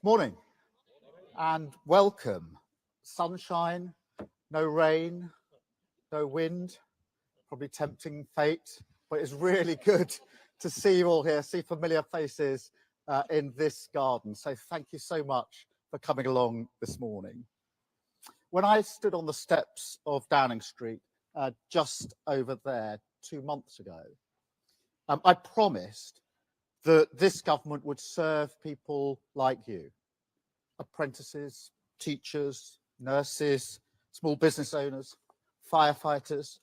Morning and welcome. Sunshine, no rain, no wind, probably tempting fate, but it's really good to see you all here, see familiar faces in this garden. So thank you so much for coming along this morning. When I stood on the steps of Downing Street just over there 2 months ago, I promised that this government would serve people like you, apprentices, teachers, nurses, small business owners, firefighters,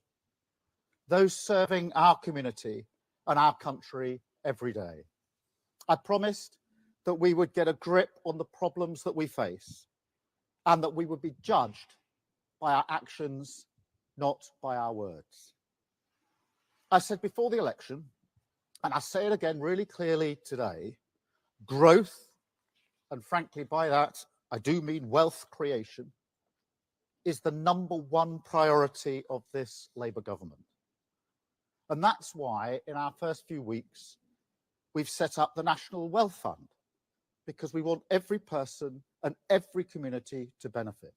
those serving our community and our country every day. I promised that we would get a grip on the problems that we face and that we would be judged by our actions, not by our words. I said before the election, and I say it again really clearly today, growth, and frankly by that I do mean wealth creation, is the #1 priority of this Labour government. And that's why in our first few weeks we've set up the National Wealth Fund, because we want every person and every community to benefit.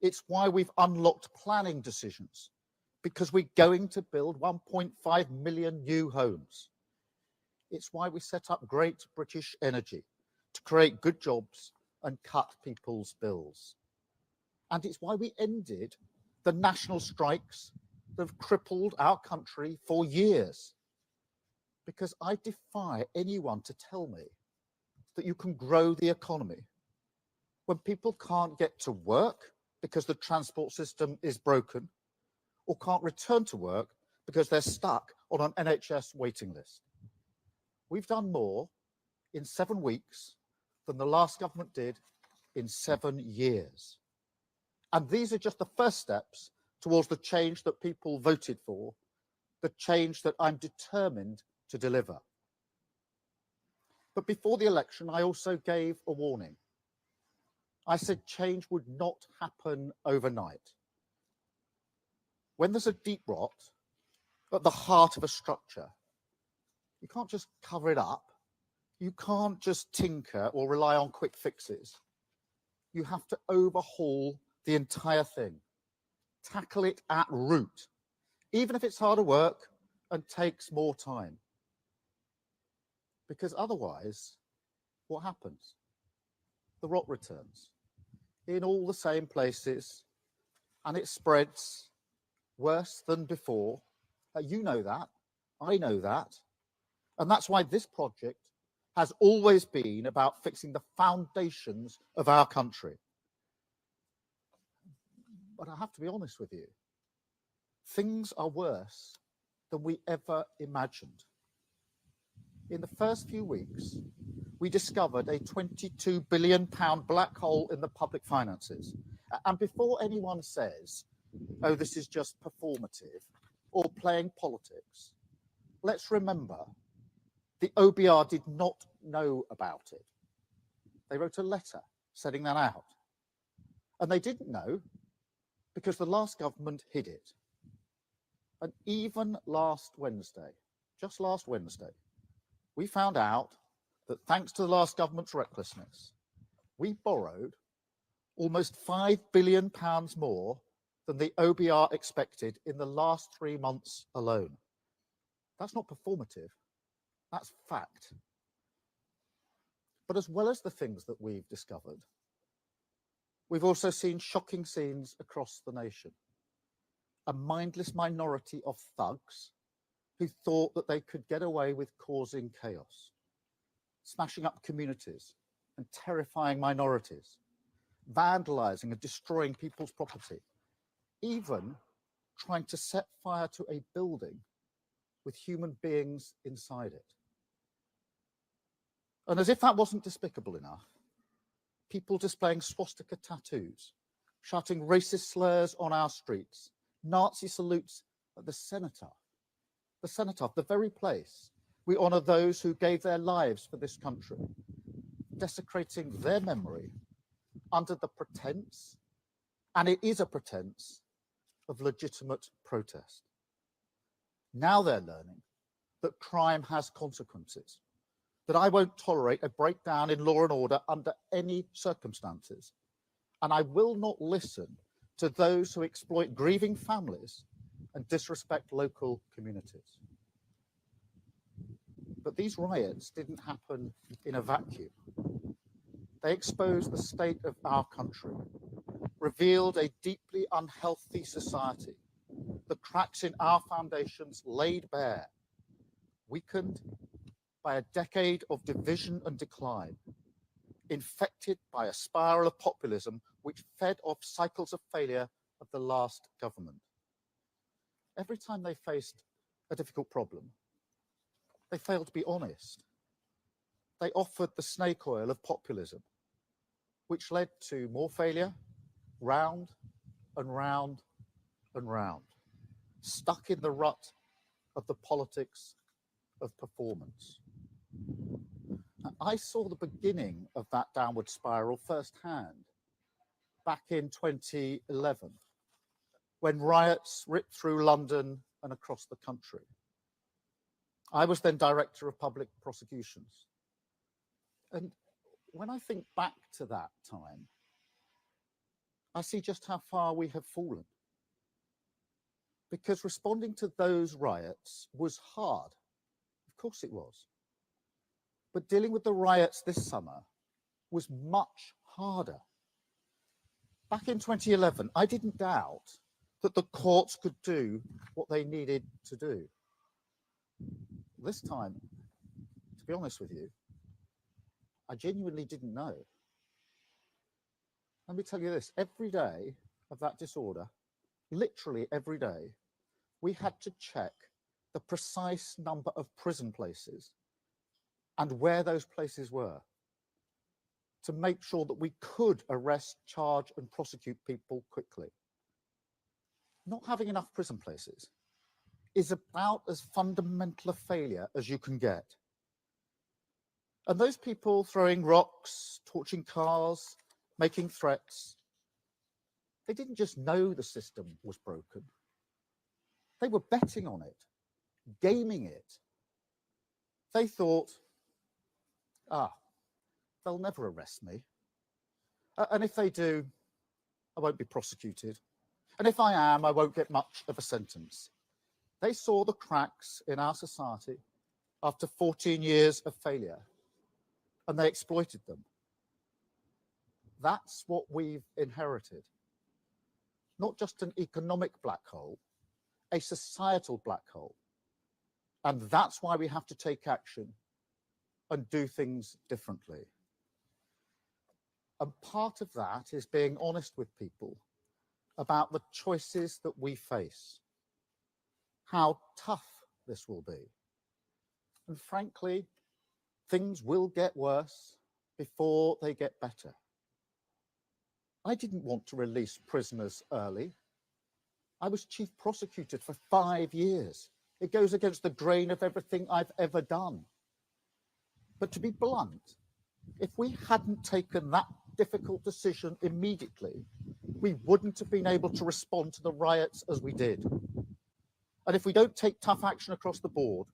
It's why we've unlocked planning decisions, because we're going to build 1.5 million new homes. It's why we set up Great British Energy to create good jobs and cut people's bills. And it's why we ended the national strikes that have crippled our country for years. Because I defy anyone to tell me that you can grow the economy when people can't get to work because the transport system is broken, or can't return to work because they're stuck on an NHS waiting list. We've done more in 7 weeks than the last government did in 7 years. And these are just the first steps towards the change that people voted for, the change that I'm determined to deliver. But before the election, I also gave a warning. I said change would not happen overnight. When there's a deep rot at the heart of a structure, you can't just cover it up. You can't just tinker or rely on quick fixes. You have to overhaul the entire thing, tackle it at root, even if it's harder work and takes more time. Because otherwise, what happens? The rot returns in all the same places, and it spreads worse than before. You know that, I know that. And that's why this project has always been about fixing the foundations of our country. But I have to be honest with you, things are worse than we ever imagined. In the first few weeks, we discovered a £22 billion black hole in the public finances. And before anyone says, oh, this is just performative or playing politics, let's remember the OBR did not know about it. They wrote a letter setting that out. And they didn't know because the last government hid it. And even last Wednesday, just last Wednesday, we found out that thanks to the last government's recklessness, we borrowed almost £5 billion more than the OBR expected in the last 3 months alone. That's not performative, that's fact. But as well as the things that we've discovered, we've also seen shocking scenes across the nation. A mindless minority of thugs who thought that they could get away with causing chaos, smashing up communities and terrifying minorities, vandalizing and destroying people's property, even trying to set fire to a building with human beings inside it. And as if that wasn't despicable enough, people displaying swastika tattoos, shouting racist slurs on our streets, Nazi salutes at the cenotaph, the very place we honour those who gave their lives for this country, desecrating their memory under the pretense, and it is a pretense, of legitimate protest. Now they're learning that crime has consequences, that I won't tolerate a breakdown in law and order under any circumstances, and I will not listen to those who exploit grieving families and disrespect local communities. But these riots didn't happen in a vacuum. They exposed the state of our country, revealed a deeply unhealthy society, the cracks in our foundations laid bare, weakened by a decade of division and decline, infected by a spiral of populism which fed off cycles of failure of the last government. Every time they faced a difficult problem, they failed to be honest. They offered the snake oil of populism, which led to more failure, round and round and round, stuck in the rut of the politics of performance. I saw the beginning of that downward spiral firsthand back in 2011, when riots ripped through London and across the country. I was then Director of Public Prosecutions. And when I think back to that time, I see just how far we have fallen. Because responding to those riots was hard. Of course it was. But dealing with the riots this summer was much harder. Back in 2011, I didn't doubt that the courts could do what they needed to do. This time, to be honest with you, I genuinely didn't know. Let me tell you this, every day of that disorder, literally every day, we had to check the precise number of prison places and where those places were to make sure that we could arrest, charge, and prosecute people quickly. Not having enough prison places is about as fundamental a failure as you can get. And those people throwing rocks, torching cars, making threats, they didn't just know the system was broken. They were betting on it, gaming it. They thought, they'll never arrest me. And if they do, I won't be prosecuted. And if I am, I won't get much of a sentence. They saw the cracks in our society after 14 years of failure, and they exploited them. That's what we've inherited. Not just an economic black hole, a societal black hole. And that's why we have to take action and do things differently. And part of that is being honest with people about the choices that we face, how tough this will be. And frankly, things will get worse before they get better. I didn't want to release prisoners early. I was chief prosecutor for 5 years. It goes against the grain of everything I've ever done. But to be blunt, if we hadn't taken that difficult decision immediately, we wouldn't have been able to respond to the riots as we did. And if we don't take tough action across the board,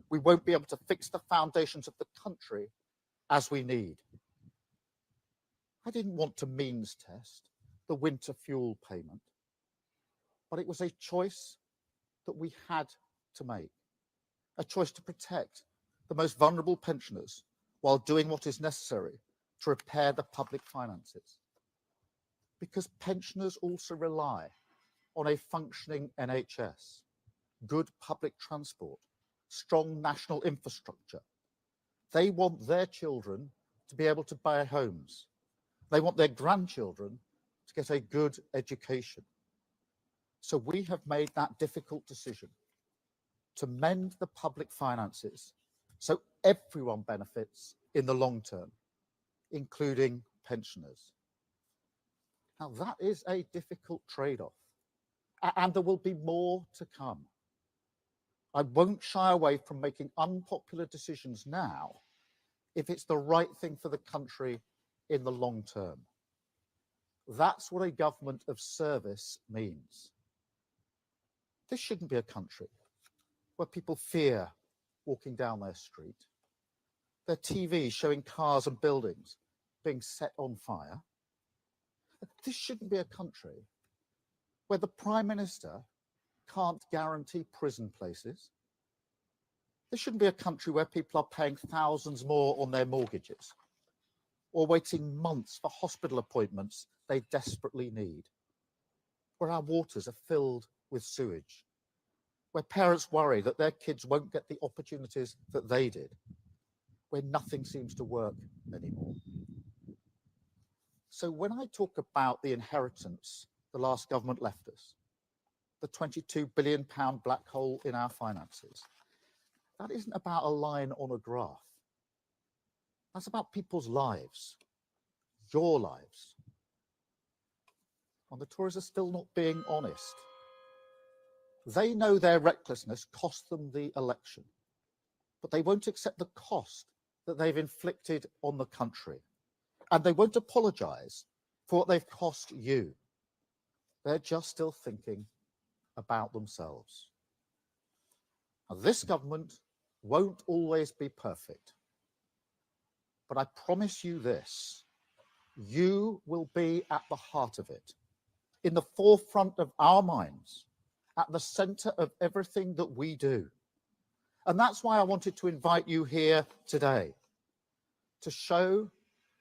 we won't be able to fix the foundations of the country as we need. I didn't want to means test the winter fuel payment. but it was a choice that we had to make, a choice to protect the most vulnerable pensioners while doing what is necessary to repair the public finances. Because pensioners also rely on a functioning NHS, good public transport, strong national infrastructure. They want their children to be able to buy homes. They want their grandchildren to get a good education. So we have made that difficult decision to mend the public finances so everyone benefits in the long term, including pensioners. Now, that is a difficult trade-off, and there will be more to come. I won't shy away from making unpopular decisions now if it's the right thing for the country in the long term. That's what a government of service means. This shouldn't be a country where people fear walking down their street, their TV showing cars and buildings being set on fire. This shouldn't be a country where the Prime Minister can't guarantee prison places. This shouldn't be a country where people are paying thousands more on their mortgages or waiting months for hospital appointments they desperately need, where our waters are filled with sewage, where parents worry that their kids won't get the opportunities that they did, where nothing seems to work anymore. So when I talk about the inheritance the last government left us, the £22 billion black hole in our finances, that isn't about a line on a graph. That's about people's lives, your lives. And the Tories are still not being honest. They know their recklessness cost them the election, but they won't accept the cost that they've inflicted on the country. And they won't apologise for what they've cost you. They're just still thinking about themselves. Now, this government won't always be perfect, but I promise you this, you will be at the heart of it, in the forefront of our minds, at the centre of everything that we do. And that's why I wanted to invite you here today, to show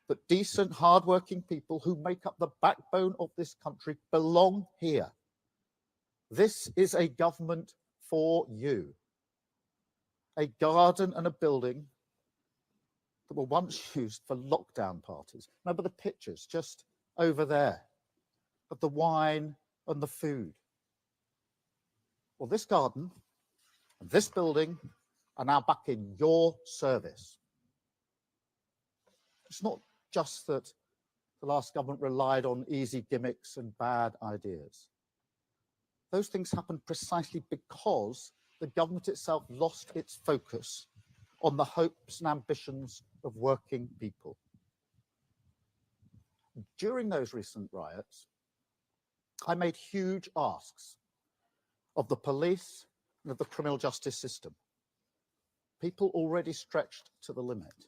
that decent, hardworking people who make up the backbone of this country belong here. This is a government for you. A garden and a building that were once used for lockdown parties. Remember the pictures just over there of the wine and the food. Well, this garden and this building are now back in your service. It's not just that the last government relied on easy gimmicks and bad ideas. Those things happened precisely because the government itself lost its focus on the hopes and ambitions of working people. During those recent riots, I made huge asks of the police and of the criminal justice system. People already stretched to the limit.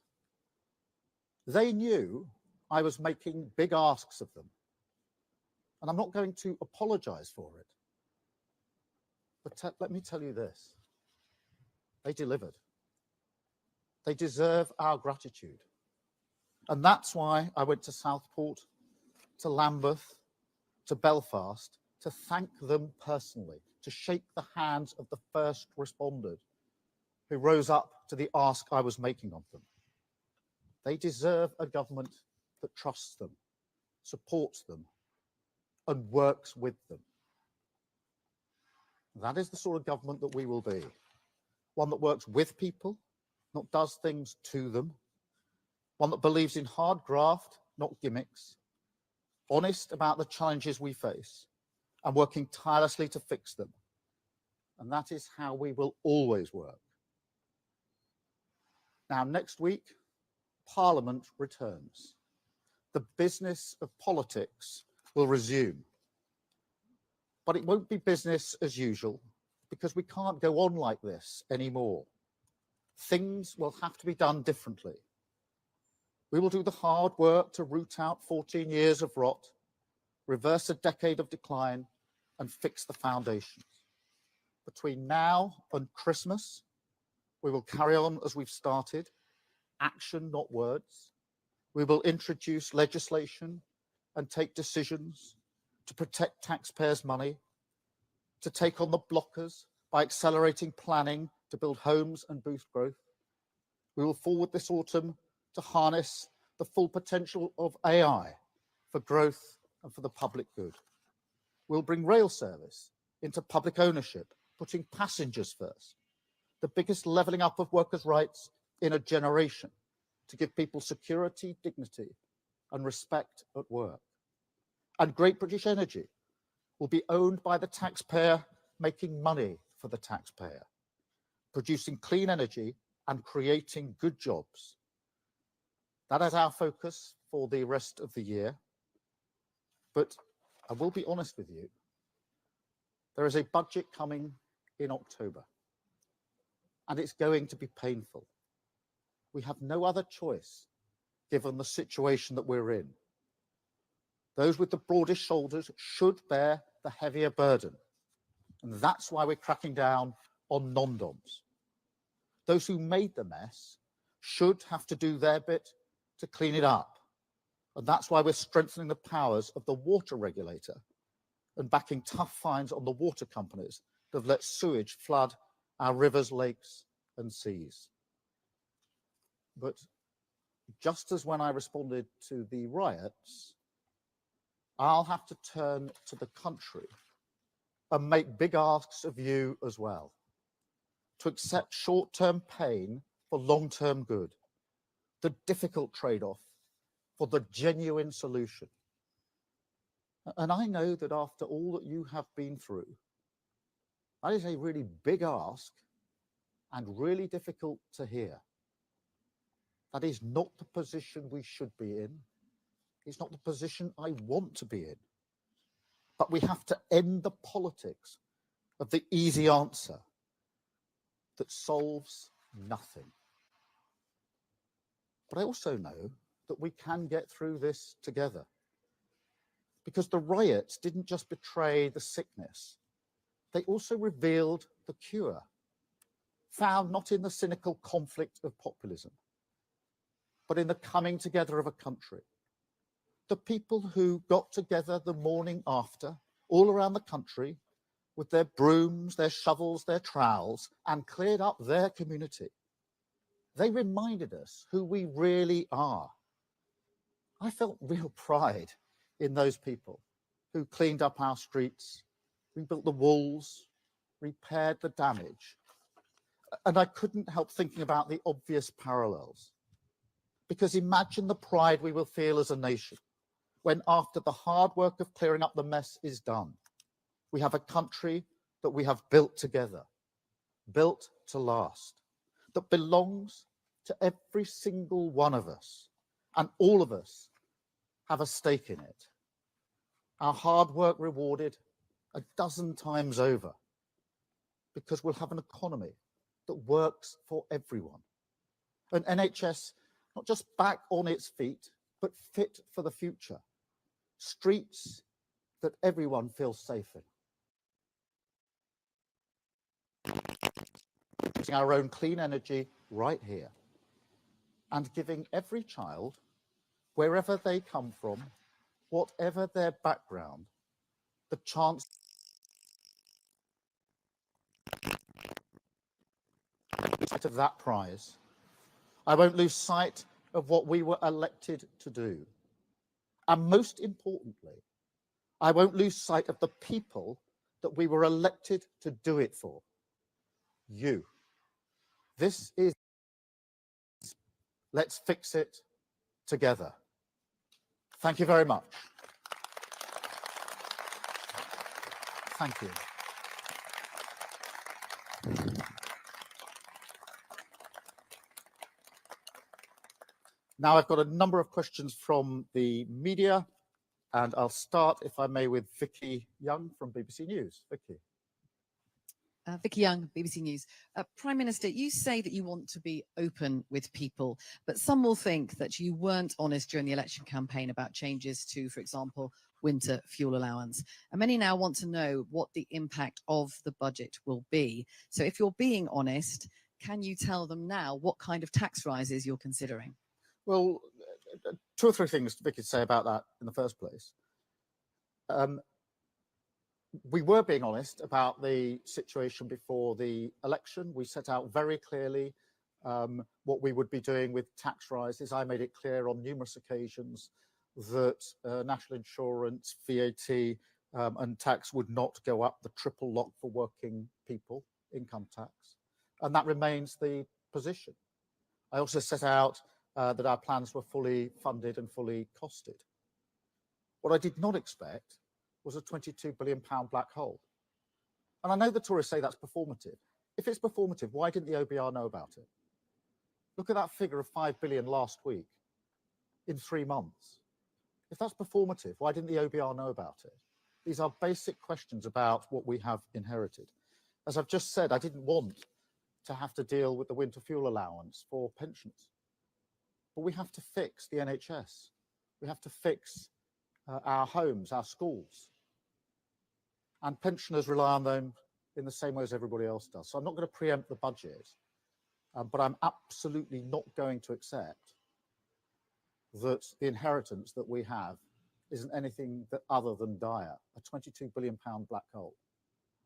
They knew I was making big asks of them, and I'm not going to apologise for it. But let me tell you this, they delivered. They deserve our gratitude. And that's why I went to Southport, to Lambeth, to Belfast, to thank them personally, to shake the hands of the first responders who rose up to the ask I was making of them. They deserve a government that trusts them, supports them, and works with them. That is the sort of government that we will be. One that works with people, not does things to them. One that believes in hard graft, not gimmicks. Honest about the challenges we face and working tirelessly to fix them. And that is how we will always work. Now, next week, Parliament returns. The business of politics will resume. But it won't be business as usual because we can't go on like this anymore. Things will have to be done differently. We will do the hard work to root out 14 years of rot, reverse a decade of decline, and fix the foundations. Between now and Christmas, we will carry on as we've started, action, not words. We will introduce legislation and take decisions to protect taxpayers' money, to take on the blockers by accelerating planning to build homes and boost growth. We will forward this autumn to harness the full potential of AI for growth and for the public good. We'll bring rail service into public ownership, putting passengers first. The biggest levelling up of workers' rights in a generation to give people security, dignity, and respect at work. And Great British Energy will be owned by the taxpayer, making money for the taxpayer, producing clean energy and creating good jobs. That is our focus for the rest of the year. But I will be honest with you, there is a budget coming in October, and it's going to be painful. We have no other choice given the situation that we're in. Those with the broadest shoulders should bear the heavier burden, and that's why we're cracking down on non-doms. Those who made the mess should have to do their bit to clean it up, and that's why we're strengthening the powers of the water regulator and backing tough fines on the water companies that have let sewage flood our rivers, lakes, and seas. But just as when I responded to the riots, I'll have to turn to the country and make big asks of you as well, to accept short-term pain for long-term good, the difficult trade-off for the genuine solution. And I know that after all that you have been through, that is a really big ask and really difficult to hear. That is not the position we should be in. It's not the position I want to be in. But we have to end the politics of the easy answer that solves nothing. But I also know that we can get through this together, because the riots didn't just betray the sickness, they also revealed the cure, found not in the cynical conflict of populism, but in the coming together of a country. The people who got together the morning after, all around the country, with their brooms, their shovels, their trowels, and cleared up their community. They reminded us who we really are. I felt real pride in those people who cleaned up our streets, rebuilt the walls, repaired the damage. And I couldn't help thinking about the obvious parallels. Because imagine the pride we will feel as a nation when, after the hard work of clearing up the mess is done, we have a country that we have built together, built to last, that belongs to every single one of us, and all of us have a stake in it. Our hard work rewarded a dozen times over, because we'll have an economy that works for everyone. An NHS not just back on its feet, but fit for the future. Streets that everyone feels safe in. Our own clean energy right here, and giving every child, wherever they come from, whatever their background, the chance of that prize. I won't lose sight of what we were elected to do. And most importantly, I won't lose sight of the people that we were elected to do it for. You. This is, let's fix it together. Thank you very much. Thank you. Now I've got a number of questions from the media, and I'll start, if I may, with Vicky Young from BBC News. Vicky. Vicky Young, BBC News. Prime Minister, you say that you want to be open with people, but some will think that you weren't honest during the election campaign about changes to, for example, winter fuel allowance. And many now want to know what the impact of the budget will be. So if you're being honest, can you tell them now what kind of tax rises you're considering? Well, two or three things Vicky say about that in the first place. We were being honest about the situation before the election. We set out very clearly what we would be doing with tax rises. I made it clear on numerous occasions that national insurance, VAT and tax would not go up, the triple lock for working people, income tax. And that remains the position. I also set out that our plans were fully funded and fully costed. What I did not expect was a £22 billion black hole. And I know the Tories say that's performative. If it's performative, why didn't the OBR know about it? Look at that figure of 5 billion last week in 3 months. If that's performative, why didn't the OBR know about it? These are basic questions about what we have inherited. As I've just said, I didn't want to have to deal with the winter fuel allowance for pensioners. But we have to fix the NHS. We have to fix our homes, our schools. And pensioners rely on them in the same way as everybody else does. So I'm not going to preempt the budget, but I'm absolutely not going to accept that the inheritance that we have isn't anything other than dire, a £22 billion black hole.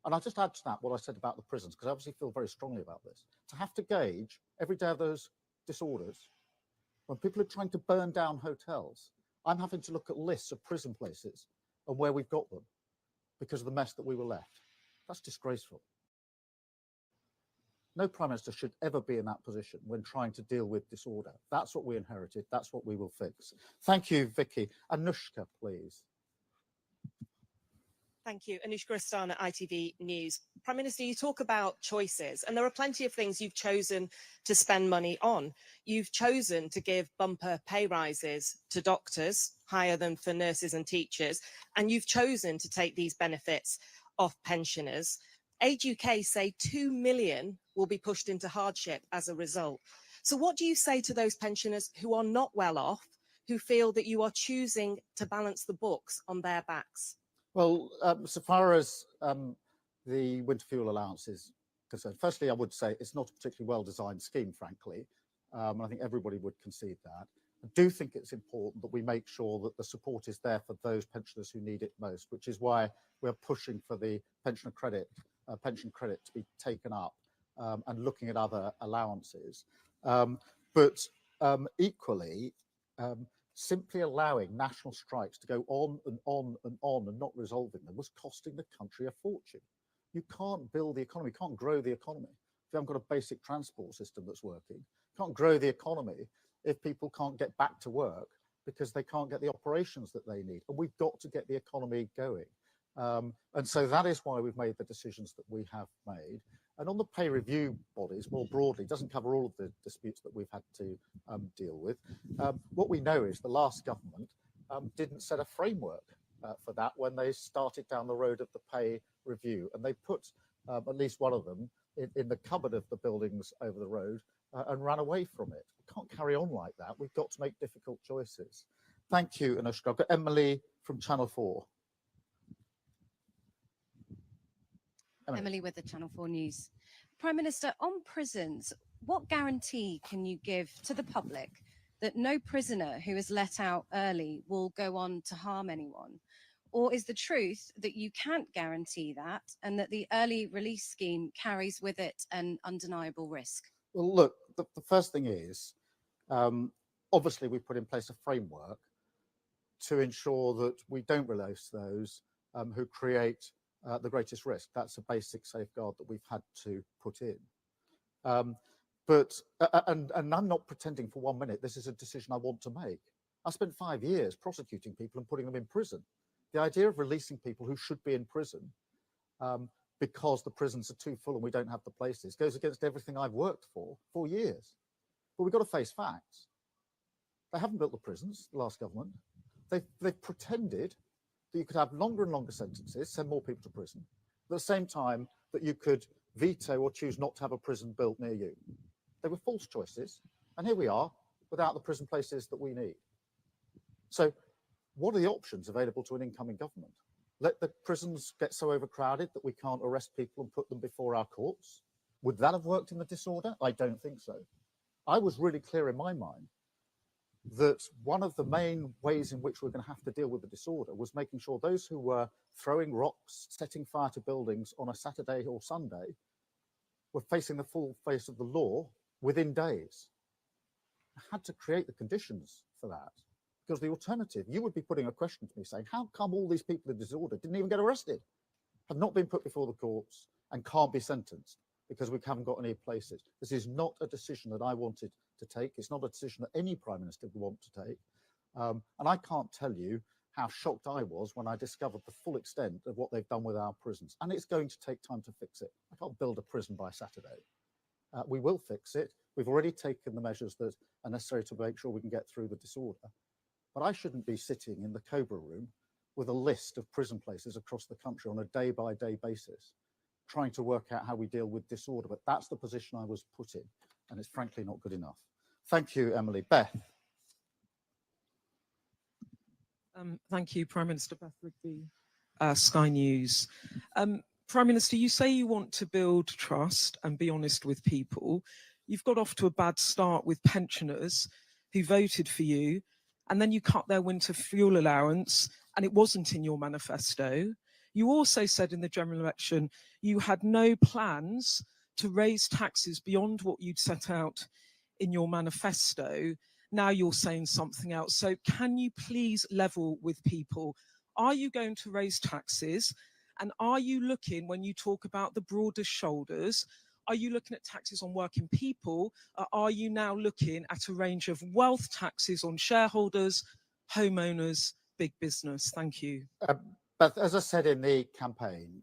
And I'll just add to that what I said about the prisons, because I obviously feel very strongly about this. To have to gauge every day of those disorders, when people are trying to burn down hotels, I'm having to look at lists of prison places and where we've got them because of the mess that we were left. That's disgraceful. No Prime Minister should ever be in that position when trying to deal with disorder. That's what we inherited. That's what we will fix. Thank you, Vicky. Anushka, please. Thank you. Anushka Rastana, ITV News. Prime Minister, you talk about choices, and there are plenty of things you've chosen to spend money on. You've chosen to give bumper pay rises to doctors, higher than for nurses and teachers, and you've chosen to take these benefits off pensioners. Age UK say 2 million will be pushed into hardship as a result. So what do you say to those pensioners who are not well off, who feel that you are choosing to balance the books on their backs? Well, so far as the winter fuel allowance is concerned, firstly, I would say it's not a particularly well-designed scheme, frankly. I think everybody would concede that. I do think it's important that we make sure that the support is there for those pensioners who need it most, which is why we're pushing for the pension credit to be taken up and looking at other allowances. But equally, simply allowing national strikes to go on and on and on and not resolving them was costing the country a fortune. You can't build the economy, can't grow the economy if you haven't got a basic transport system that's working. You can't grow the economy if people can't get back to work because they can't get the operations that they need. And we've got to get the economy going. And so that is why we've made the decisions that we have made. And on the pay review bodies, more broadly, doesn't cover all of the disputes that we've had to deal with. What we know is the last government didn't set a framework for that when they started down the road of the pay review. And they put at least one of them in the cupboard of the buildings over the road and ran away from it. We can't carry on like that. We've got to make difficult choices. Thank you, Anushka. I've got Emily from Channel 4. Emily with the Channel 4 News. Prime Minister, on prisons, what guarantee can you give to the public that no prisoner who is let out early will go on to harm anyone? Or is the truth that you can't guarantee that and that the early release scheme carries with it an undeniable risk? Well, look, the first thing is, obviously we put in place a framework to ensure that we don't release those who create the greatest risk. That's a basic safeguard that we've had to put in. And I'm not pretending for 1 minute this is a decision I want to make. I spent 5 years prosecuting people and putting them in prison. The idea of releasing people who should be in prison because the prisons are too full and we don't have the places goes against everything I've worked for years. But we've got to face facts. They haven't built the prisons, the last government. They've pretended that you could have longer and longer sentences, send more people to prison, at the same time that you could veto or choose not to have a prison built near you. They were false choices, and here we are without the prison places that we need. So what are the options available to an incoming government? Let the prisons get so overcrowded that we can't arrest people and put them before our courts? Would that have worked in the disorder? I don't think so. I was really clear in my mind that one of the main ways in which we're going to have to deal with the disorder was making sure those who were throwing rocks, setting fire to buildings on a Saturday or Sunday were facing the full face of the law within days. I had to create the conditions for that, because the alternative, you would be putting a question to me saying, how come all these people in disorder didn't even get arrested, have not been put before the courts and can't be sentenced because we haven't got any places? This is not a decision that I wanted to take. It's not a decision that any Prime Minister would want to take. And I can't tell you how shocked I was when I discovered the full extent of what they've done with our prisons. And it's going to take time to fix it. I can't build a prison by Saturday. We will fix it. We've already taken the measures that are necessary to make sure we can get through the disorder. But I shouldn't be sitting in the Cobra room with a list of prison places across the country on a day-by-day basis, trying to work out how we deal with disorder. But that's the position I was put in, and it's frankly not good enough. Thank you, Emily. Beth. Thank you, Prime Minister. Beth Rigby, Sky News. Prime Minister, you say you want to build trust and be honest with people. You've got off to a bad start with pensioners who voted for you, and then you cut their winter fuel allowance, and it wasn't in your manifesto. You also said in the general election you had no plans to raise taxes beyond what you'd set out in your manifesto. Now you're saying something else. So can you please level with people? Are you going to raise taxes? And are you looking, when you talk about the broader shoulders, are you looking at taxes on working people? Or are you now looking at a range of wealth taxes on shareholders, homeowners, big business? Thank you. But as I said in the campaign,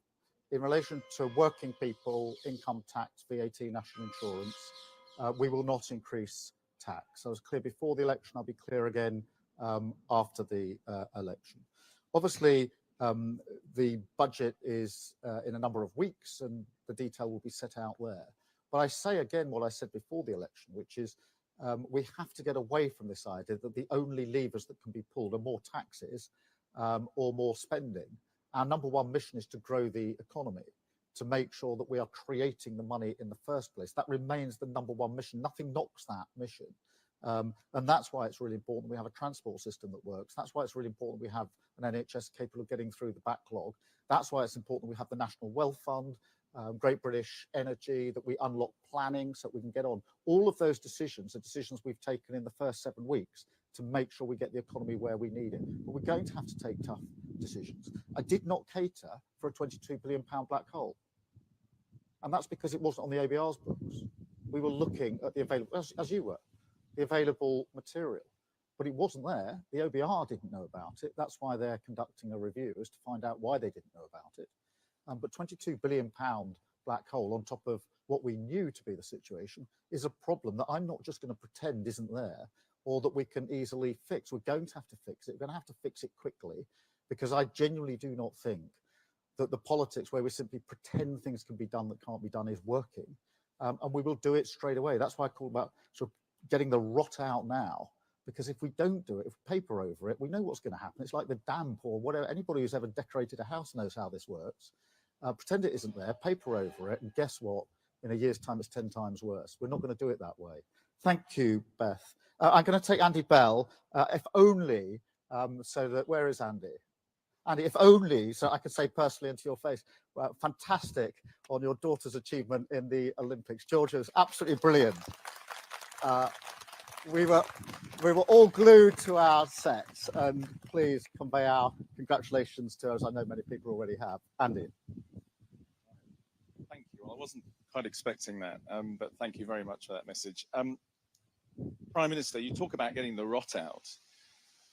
in relation to working people, income tax, VAT, national insurance, we will not increase tax. I was clear before the election, I'll be clear again after the election. Obviously, the budget is in a number of weeks and the detail will be set out there. But I say again what I said before the election, which is we have to get away from this idea that the only levers that can be pulled are more taxes or more spending. Our number one mission is to grow the economy, to make sure that we are creating the money in the first place. That remains the number one mission. Nothing knocks that mission. And that's why it's really important we have a transport system that works. That's why it's really important we have an NHS capable of getting through the backlog. That's why it's important we have the National Wealth Fund, Great British Energy, that we unlock planning so that we can get on. All of those decisions are decisions we've taken in the first 7 weeks to make sure we get the economy where we need it. But we're going to have to take tough decisions. I did not cater for a £22 billion black hole. And that's because it wasn't on the ABR's books. We were looking at the available, as you were, the available material. But it wasn't there. The OBR didn't know about it. That's why they're conducting a review, is to find out why they didn't know about it. But £22 billion black hole on top of what we knew to be the situation is a problem that I'm not just going to pretend isn't there or that we can easily fix. We're going to have to fix it. We're going to have to fix it quickly, because I genuinely do not think that the politics where we simply pretend things can be done that can't be done is working. And we will do it straight away. That's why I call about sort of getting the rot out now, because if we don't do it, if we paper over it, we know what's going to happen. It's like the damp or whatever. Anybody who's ever decorated a house knows how this works. Pretend it isn't there, paper over it, and guess what? In a year's time, it's 10 times worse. We're not going to do it that way. Thank you, Beth. I'm going to take Andy Bell, if only, so that, where is Andy? Andy, if only, so I could say personally into your face, well, fantastic on your daughter's achievement in the Olympics. Georgia was absolutely brilliant. We were all glued to our sets, and please convey our congratulations to us. I know many people already have. Andy. Thank you. Well, I wasn't quite expecting that, but thank you very much for that message. Prime Minister, you talk about getting the rot out.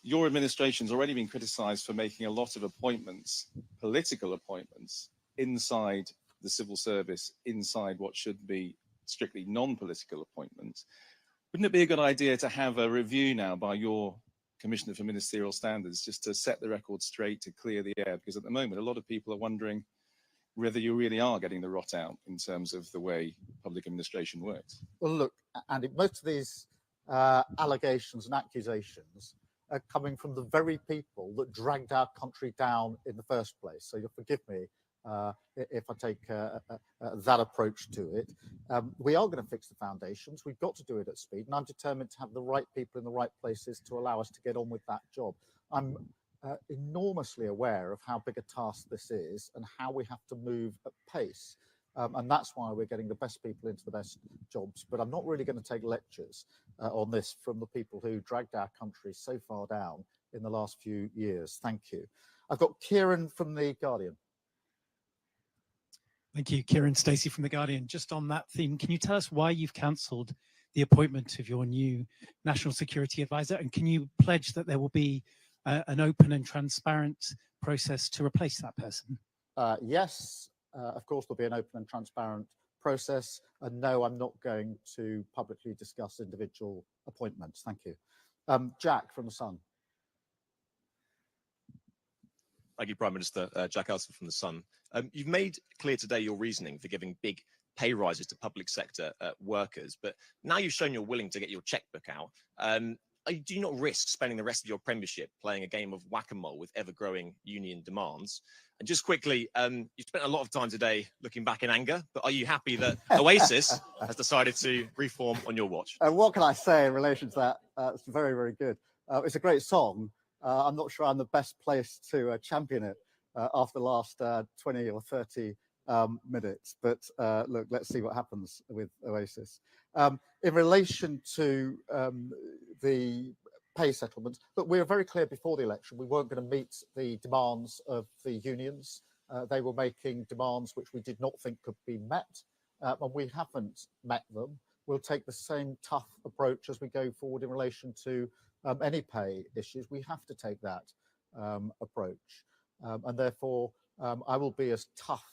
Your administration's already been criticised for making a lot of appointments, political appointments, inside the civil service, inside what should be strictly non-political appointments. Wouldn't it be a good idea to have a review now by your Commissioner for Ministerial Standards, just to set the record straight, to clear the air? Because at the moment, a lot of people are wondering whether you really are getting the rot out in terms of the way public administration works. Well, look, Andy, most of these allegations and accusations coming from the very people that dragged our country down in the first place. So you'll forgive me if I take that approach to it. We are going to fix the foundations. We've got to do it at speed, and I'm determined to have the right people in the right places to allow us to get on with that job. I'm enormously aware of how big a task this is and how we have to move at pace. And that's why we're getting the best people into the best jobs. But I'm not really going to take lectures on this from the people who dragged our country so far down in the last few years. Thank you. I've got Kieran from The Guardian. Thank you, Kieran Stacey from The Guardian. Just on that theme, can you tell us why you've cancelled the appointment of your new National Security Advisor? And can you pledge that there will be an open and transparent process to replace that person? Yes, of course, there'll be an open and transparent process. And no, I'm not going to publicly discuss individual appointments. Thank you. Jack from The Sun. Thank you, Prime Minister. Jack Elson from The Sun. You've made clear today your reasoning for giving big pay rises to public sector workers, but now you've shown you're willing to get your checkbook out. Do you not risk spending the rest of your premiership playing a game of whack-a-mole with ever-growing union demands? And just quickly, you spent a lot of time today looking back in anger, but are you happy that Oasis has decided to reform on your watch? What can I say in relation to that? It's very, very good. It's a great song. I'm not sure I'm the best place to champion it after the last 20 or 30 minutes. But look, let's see what happens with Oasis. In relation to the pay settlements, look, we were very clear before the election we weren't going to meet the demands of the unions. They were making demands which we did not think could be met, and we haven't met them. We'll take the same tough approach as we go forward in relation to any pay issues. We have to take that approach, and therefore I will be as tough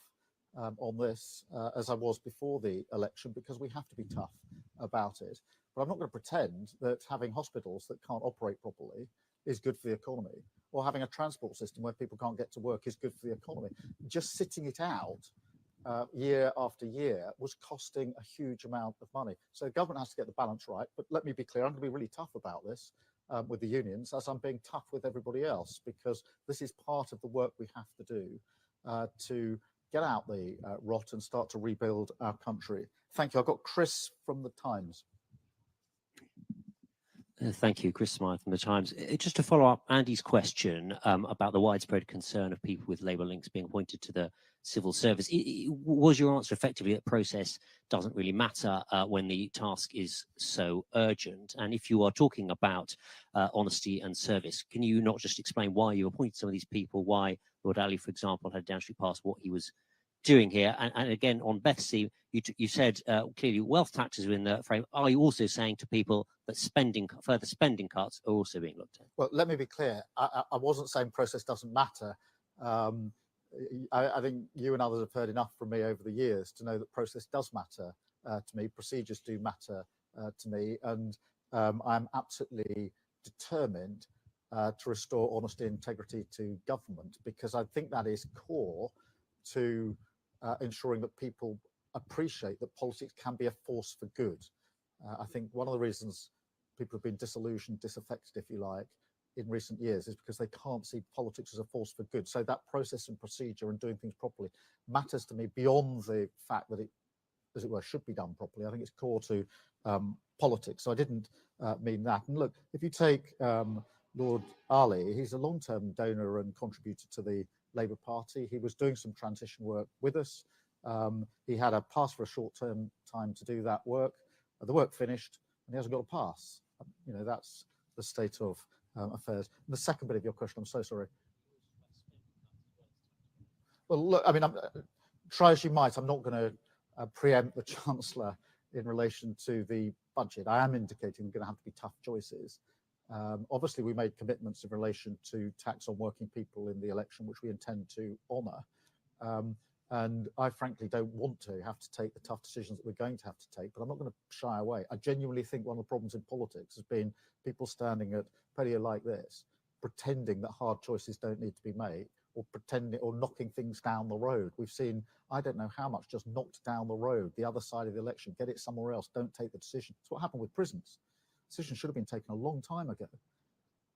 on this as I was before the election, because we have to be tough about it. But I'm not going to pretend that having hospitals that can't operate properly is good for the economy, or having a transport system where people can't get to work is good for the economy. Just sitting it out year after year was costing a huge amount of money. So the government has to get the balance right. But let me be clear, I'm going to be really tough about this with the unions, as I'm being tough with everybody else, because this is part of the work we have to do to get out the rot and start to rebuild our country. Thank you. I've got Chris from The Times. Thank you, Chris Smythe from The Times. Just to follow up Andy's question about the widespread concern of people with Labour links being appointed to the civil service, was your answer effectively that process doesn't really matter when the task is so urgent? And if you are talking about honesty and service, can you not just explain why you appointed some of these people, why Lord Ali, for example, had downstream past what he was doing here? And again, on Betsy, you said clearly wealth taxes are in the frame. Are you also saying to people that further spending cuts are also being looked at? Well, let me be clear. I wasn't saying process doesn't matter. I think you and others have heard enough from me over the years to know that process does matter to me. Procedures do matter to me. And I'm absolutely determined to restore honesty and integrity to government, because I think that is core to ensuring that people appreciate that politics can be a force for good. I think one of the reasons people have been disillusioned, disaffected, if you like, in recent years is because they can't see politics as a force for good. So that process and procedure and doing things properly matters to me beyond the fact that it, as it were, should be done properly. I think it's core to politics. So I didn't mean that. And look, if you take Lord Ali, he's a long-term donor and contributor to the Labour Party. He was doing some transition work with us. He had a pass for a short-term time to do that work. The work finished and he hasn't got a pass. You know, that's the state of affairs. And the second bit of your question, I'm so sorry. Well, look, I mean, try as you might, I'm not going to preempt the Chancellor in relation to the budget. I am indicating we're going to have to be tough choices. Obviously, we made commitments in relation to tax on working people in the election, which we intend to honour. And I frankly don't want to have to take the tough decisions that we're going to have to take, but I'm not going to shy away. I genuinely think one of the problems in politics has been people standing at podium like this, pretending that hard choices don't need to be made, or pretending or knocking things down the road. We've seen, I don't know how much just knocked down the road, the other side of the election, get it somewhere else, don't take the decision. It's what happened with prisons. Decision should have been taken a long time ago.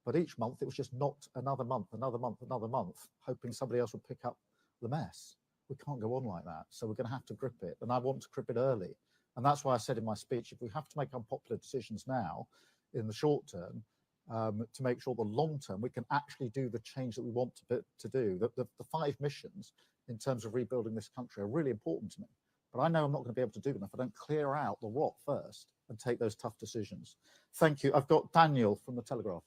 But each month it was just not another month, another month, another month, hoping somebody else would pick up the mess. We can't go on like that. So we're going to have to grip it. And I want to grip it early. And that's why I said in my speech, if we have to make unpopular decisions now in the short term, to make sure the long term, we can actually do the change that we want to do. The 5 missions in terms of rebuilding this country are really important to me. But I know I'm not going to be able to do them if I don't clear out the rot first and take those tough decisions. Thank you. I've got Daniel from the Telegraph.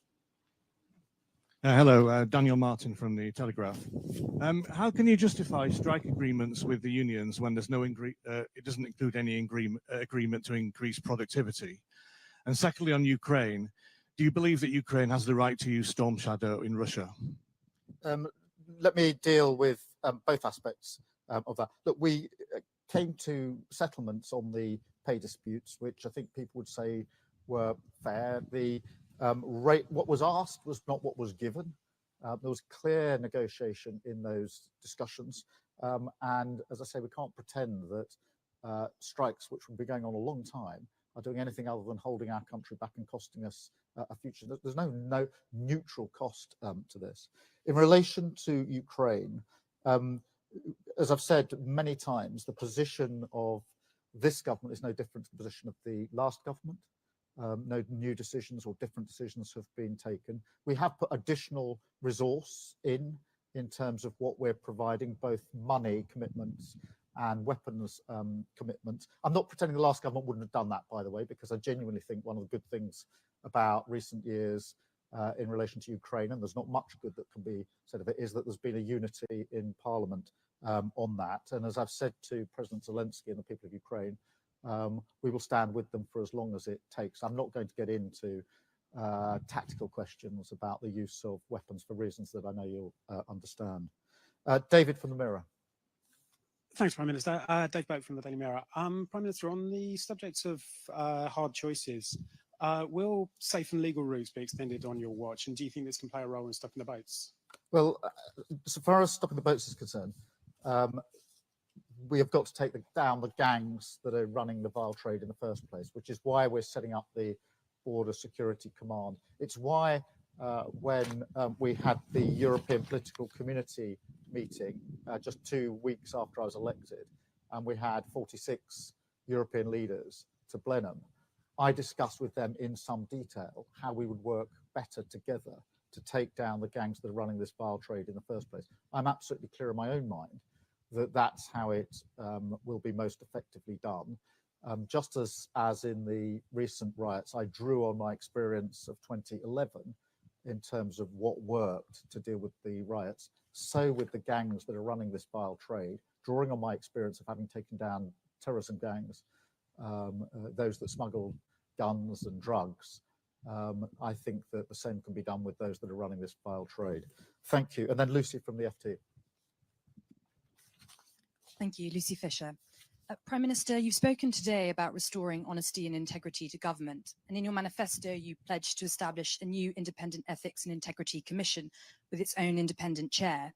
Hello, Daniel Martin from the Telegraph. How can you justify strike agreements with the unions when there's no it doesn't include any agreement to increase productivity? And secondly, on Ukraine, do you believe that Ukraine has the right to use Storm Shadow in Russia? Let me deal with both aspects of that. Look, we came to settlements on the pay disputes, which I think people would say were fair. The rate, what was asked was not what was given. There was clear negotiation in those discussions. And as I say, we can't pretend that strikes, which will be going on a long time, are doing anything other than holding our country back and costing us a future. There's no neutral cost to this. In relation to Ukraine, as I've said many times, the position of this government is no different to the position of the last government. No new decisions or different decisions have been taken. We have put additional resource in terms of what we're providing, both money commitments and weapons commitments. I'm not pretending the last government wouldn't have done that, by the way, because I genuinely think one of the good things about recent years in relation to Ukraine, and there's not much good that can be said of it, is that there's been a unity in Parliament on that. And as I've said to President Zelensky and the people of Ukraine, we will stand with them for as long as it takes. I'm not going to get into tactical questions about the use of weapons for reasons that I know you'll understand. David from the Mirror. Thanks, Prime Minister. Dave Boat from the Daily Mirror. Prime Minister, on the subject of hard choices, will safe and legal routes be extended on your watch? And do you think this can play a role in stopping the boats? Well, so far as stopping the boats is concerned, we have got to take down the gangs that are running the vile trade in the first place, which is why we're setting up the Border Security Command. It's why when we had the European Political Community meeting just 2 weeks after I was elected, and we had 46 European leaders to Blenheim, I discussed with them in some detail how we would work better together to take down the gangs that are running this vile trade in the first place. I'm absolutely clear in my own mind that that's how it will be most effectively done. Just as in the recent riots, I drew on my experience of 2011 in terms of what worked to deal with the riots. So with the gangs that are running this vile trade, drawing on my experience of having taken down terrorism gangs, those that smuggle guns and drugs, I think that the same can be done with those that are running this vile trade. Thank you. And then Lucy from the FT. Thank you, Lucy Fisher. Prime Minister, you've spoken today about restoring honesty and integrity to government. And in your manifesto, you pledged to establish a new independent ethics and integrity commission with its own independent chair.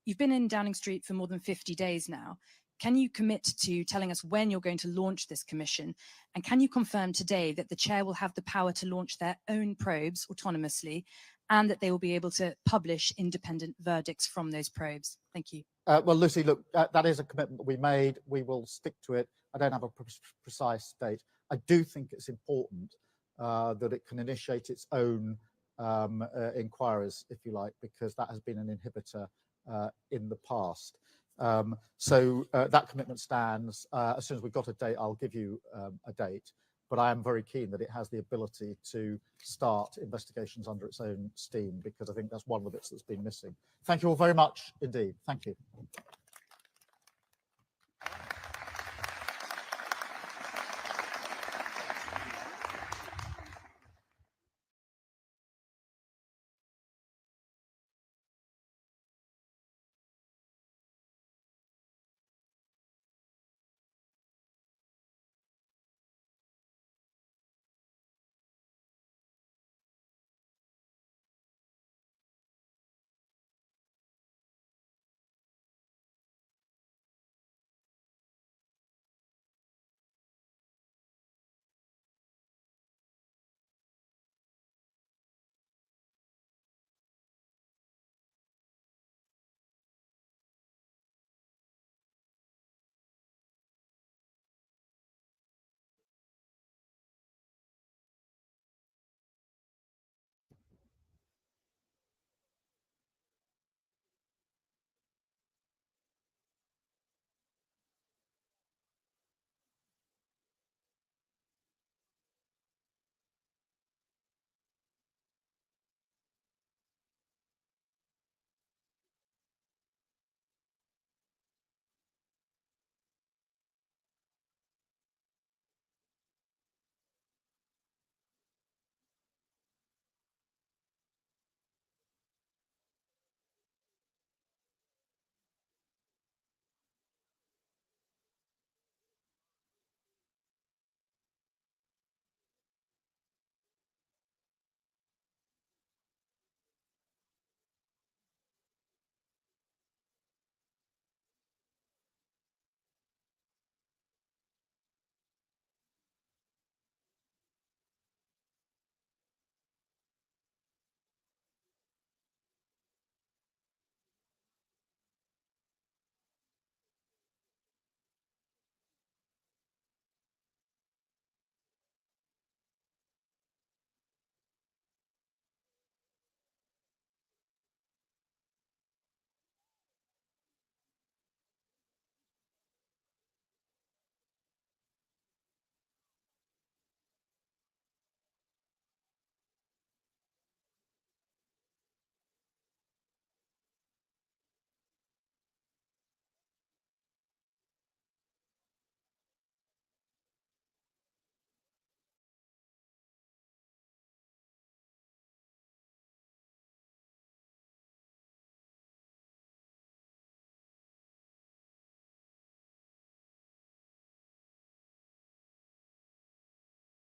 You've been in Downing Street for more than 50 days now. Can you commit to telling us when you're going to launch this commission? And can you confirm today that the chair will have the power to launch their own probes autonomously and that they will be able to publish independent verdicts from those probes? Thank you. Well, Lucy, look, that is a commitment that we made. We will stick to it. I don't have a precise date. I do think it's important that it can initiate its own inquiries, if you like, because that has been an inhibitor in the past. So that commitment stands. As soon as we've got a date, I'll give you a date. But I am very keen that it has the ability to start investigations under its own steam, because I think that's one of the bits that's been missing. Thank you all very much indeed. Thank you.